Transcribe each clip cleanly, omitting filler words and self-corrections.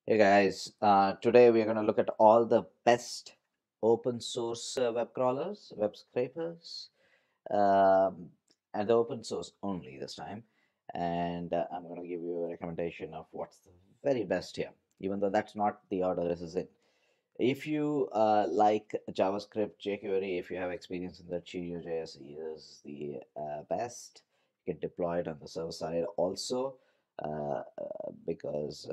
Hey guys, today we're going to look at all the best open source web crawlers, web scrapers, um, and the open source only this time. And I'm going to give you a recommendation of what's the very best here, even though that's not the order this is in. If you like JavaScript, jQuery, if you have experience in the CHEERIO.js is the best. You can deploy it on the server side also because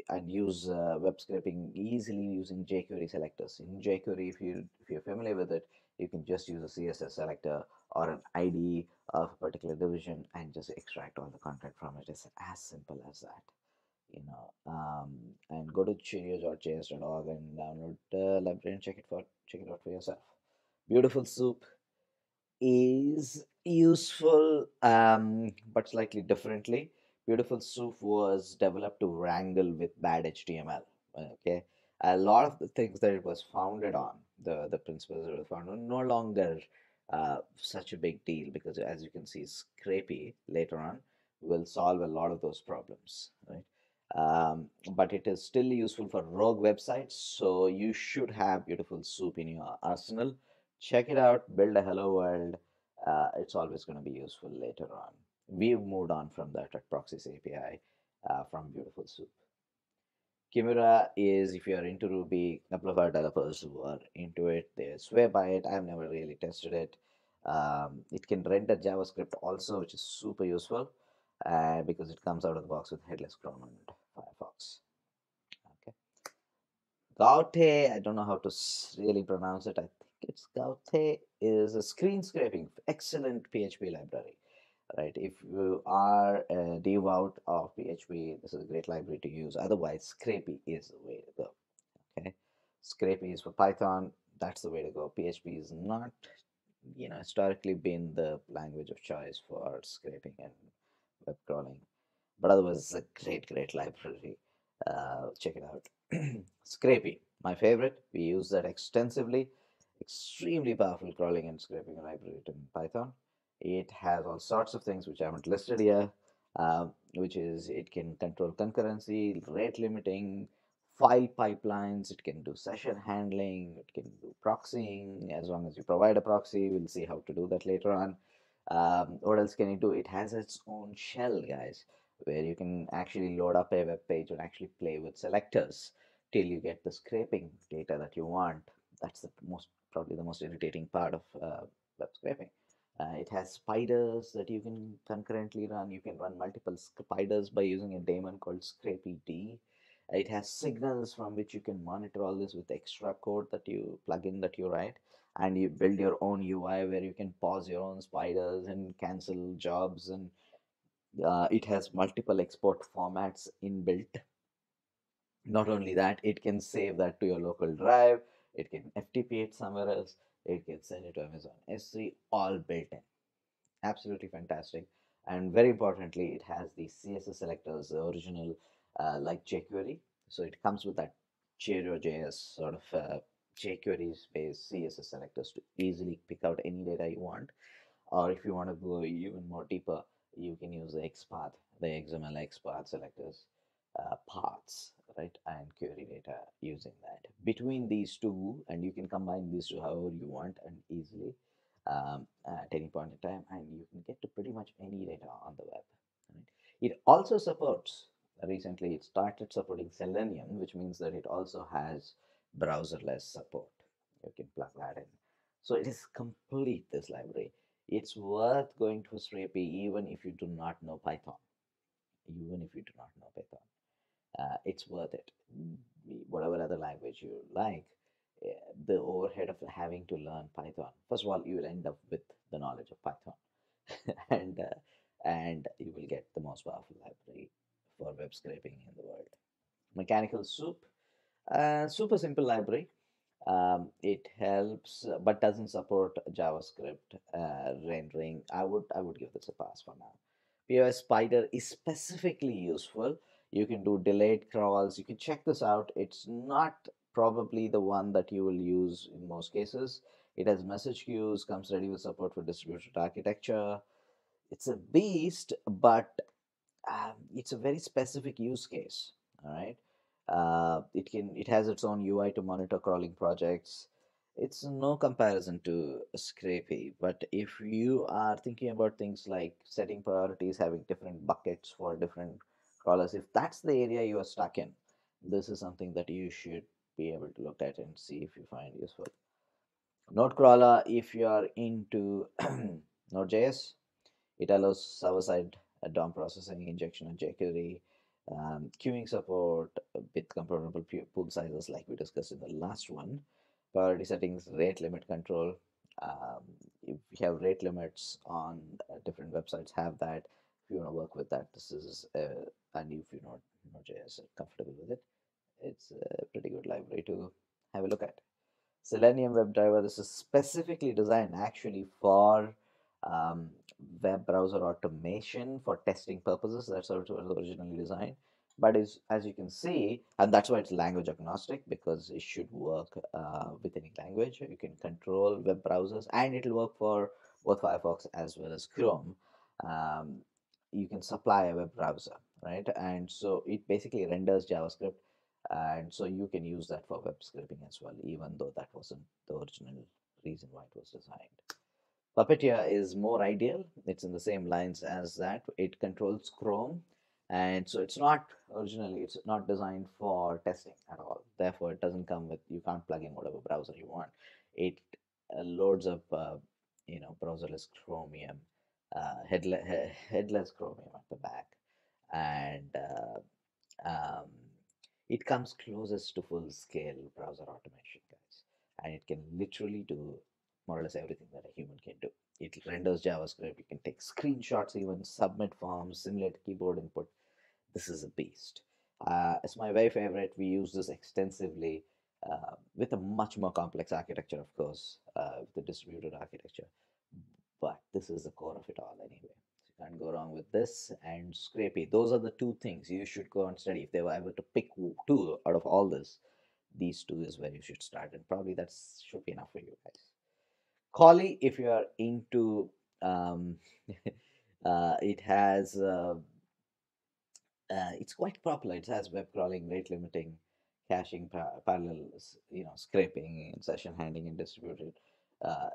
and use web scraping easily using jQuery selectors. In jQuery, if you're familiar with it, you can just use a CSS selector or an ID of a particular division and just extract all the content from it. It's as simple as that and go to cheerios.js.org and download the library and check it out for yourself. Beautiful Soup is useful, but slightly differently. Beautiful Soup was developed to wrangle with bad HTML. Okay, a lot of the things that it was founded on, the principles it was founded on, no longer such a big deal because, as you can see, Scrapy later on will solve a lot of those problems, right? But it is still useful for rogue websites, so you should have Beautiful Soup in your arsenal. Check it out, build a hello world. It's always going to be useful later on. We've moved on from that at Proxies API from Beautiful Soup. KIMURA is, if you're into Ruby, a couple of our developers who are into it, they swear by it. I've never really tested it. It can render JavaScript also, which is super useful because it comes out of the box with headless Chrome and Firefox. Okay. GOUTTE, I don't know how to really pronounce it. I think it's GOUTTE, is a screen scraping, excellent PHP library. Right, if you are a devout of PHP, this is a great library to use. Otherwise, Scrapy is the way to go. Okay, Scrapy is for Python. That's the way to go. PHP is not, historically been the language of choice for scraping and web crawling. But otherwise, it's a great library. Check it out. Scrapy, my favorite. We use that extensively. Extremely powerful crawling and scraping library in Python. It has all sorts of things which I haven't listed here, which is it can control concurrency, rate limiting, file pipelines, it can do session handling, it can do proxying as long as you provide a proxy. We'll see how to do that later on. What else can it do? It has its own shell, guys, where you can actually load up a web page and actually play with selectors till you get the scraping data that you want. That's the probably the most irritating part of web scraping. It has spiders that you can concurrently run. You can run multiple spiders by using a daemon called ScrapyD. It has signals from which you can monitor all this with extra code that you plug in that you write, and you build your own UI where you can pause your own spiders and cancel jobs. And it has multiple export formats inbuilt. Not only that, it can save that to your local drive, it can FTP it somewhere else, it can send it to Amazon S3, all built in. Absolutely fantastic. And very importantly, it has the CSS selectors, the original like jQuery. So it comes with that CHEERIO.js sort of jQuery based CSS selectors to easily pick out any data you want. Or if you want to go even more deeper, you can use the XPath, the XML XPath selectors, paths, right, and query data using that. Between these two, and you can combine these two however you want and easily at any point in time, and you can get to pretty much any data on the web. Right? It also supports, recently it started supporting Selenium, which means that it also has browserless support. You can plug that in. So it is complete, this library. It's worth going to Scrapy even if you do not know Python. Even if you do not know Python, it's worth it. Whatever other language you like, the overhead of having to learn Python. First of all, you will end up with the knowledge of Python, and you will get the most powerful library for web scraping in the world. Mechanical Soup, super simple library. It helps, but doesn't support JavaScript rendering. I would give this a pass for now. PYSPIDER is specifically useful. You can do delayed crawls. You can check this out. It's not probably the one that you will use in most cases. It has message queues, comes ready with support for distributed architecture. It's a beast, but it's a very specific use case. All right. It has its own UI to monitor crawling projects. It's no comparison to Scrapy, but if you are thinking about things like setting priorities, having different buckets for different crawlers, if that's the area you are stuck in, this is something that you should be able to look at and see if you find useful. NodeCrawler, if you are into Node.js, it allows server-side DOM processing, injection and jQuery, queuing support with comparable pool sizes like we discussed in the last one, priority settings, rate limit control. Um, if you have rate limits on different websites, have that. If you want to work with that, this is, and if you're not Node.js comfortable with it, it's a pretty good library to have a look at. Selenium WebDriver, this is specifically designed actually for um, web browser automation for testing purposes. That's how it was originally designed. But is, as you can see, and that's why it's language agnostic, because it should work with any language. You can control web browsers, and it'll work for both Firefox as well as Chrome. Um, you can supply a web browser, right? And so it basically renders JavaScript, and so you can use that for web scraping as well, even though that wasn't the original reason why it was designed. Puppeteer is more ideal. It's in the same lines as that. It controls Chrome, and so it's not designed for testing at all. Therefore, it doesn't come with, you can't plug in whatever browser you want. It loads up browserless Chromium, headless Chromium at the back, and um, it comes closest to full scale browser automation, guys, and it can literally do more or less everything that a human can do. It renders JavaScript, you can take screenshots, even submit forms, simulate keyboard input. This is a beast. It's my very favorite. We use this extensively with a much more complex architecture, of course, with the distributed architecture. But this is the core of it all anyway. So you can't go wrong with this and Scrapy. Those are the two things you should go and study. If they were able to pick two out of all this, these two is where you should start, and probably that should be enough for you guys. Collie, if you are into, um, it has it's quite popular. It has web crawling, rate limiting, caching, parallel, scraping, and session handling and distributed. Uh,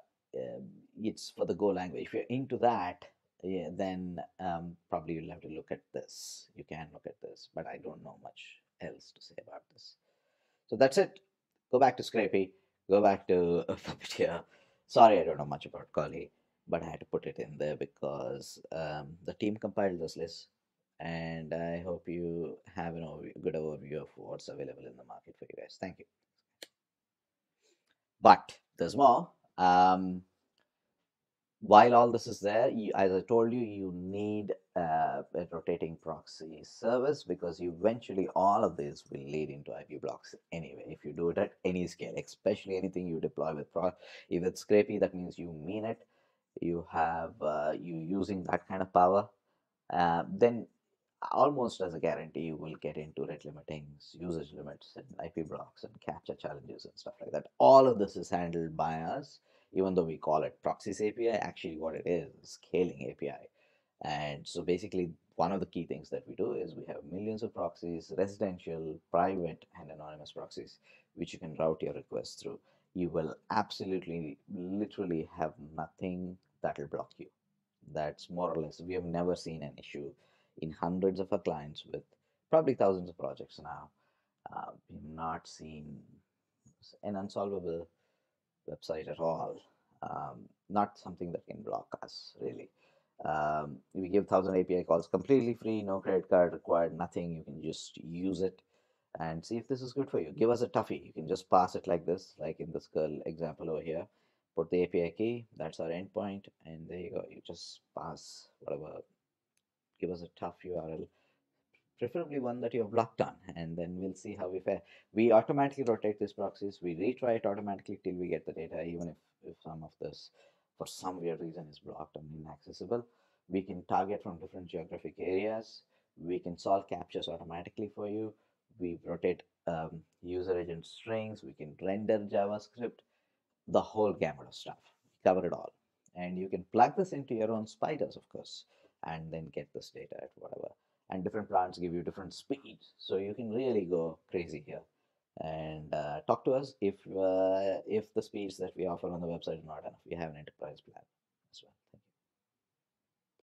it's for the Go language. If you're into that, yeah, then probably you'll have to look at this. You can look at this, but I don't know much else to say about this. So that's it. Go back to Scrapy. Go back to Puppeteer. Sorry, I don't know much about Collie, but I had to put it in there because the team compiled this list, and I hope you have good overview of what's available in the market for you guys. Thank you. But there's more. While all this is there, as I told you, you need a rotating proxy service, because eventually all of this will lead into IP blocks anyway. If you do it at any scale, especially anything you deploy with if it's Scrapy, that means you mean it. You have you using that kind of power, then almost as a guarantee you will get into rate limitings, usage limits, and IP blocks and capture challenges and stuff like that. All of this is handled by us, even though we call it Proxies API. Actually, what it is scaling API. And so basically, one of the key things that we do is we have millions of proxies, residential, private, and anonymous proxies, which you can route your requests through. You will absolutely, literally have nothing that will block you. That's more or less, we have never seen an issue in hundreds of our clients with probably thousands of projects now. We've not seen an unsolvable website at all. Not something that can block us, really. We give 1,000 API calls completely free, no credit card required, nothing. You can just use it and see if this is good for you. Give us a toughie. You can just pass it like this, like in this girl example over here. Put the API key, that's our endpoint, and there you go. You just pass whatever. Give us a tough URL, preferably one that you have blocked on, and then we'll see how we fare. We automatically rotate these proxies. We retry it automatically till we get the data, even if some of this, for some weird reason, is blocked and inaccessible. We can target from different geographic areas. We can solve captures automatically for you. We rotate user agent strings. We can render JavaScript, the whole gamut of stuff. We cover it all. And you can plug this into your own spiders, of course, and then get this data at whatever. and different plans give you different speeds. So you can really go crazy here. And talk to us if the speeds that we offer on the website are not enough. We have an enterprise plan.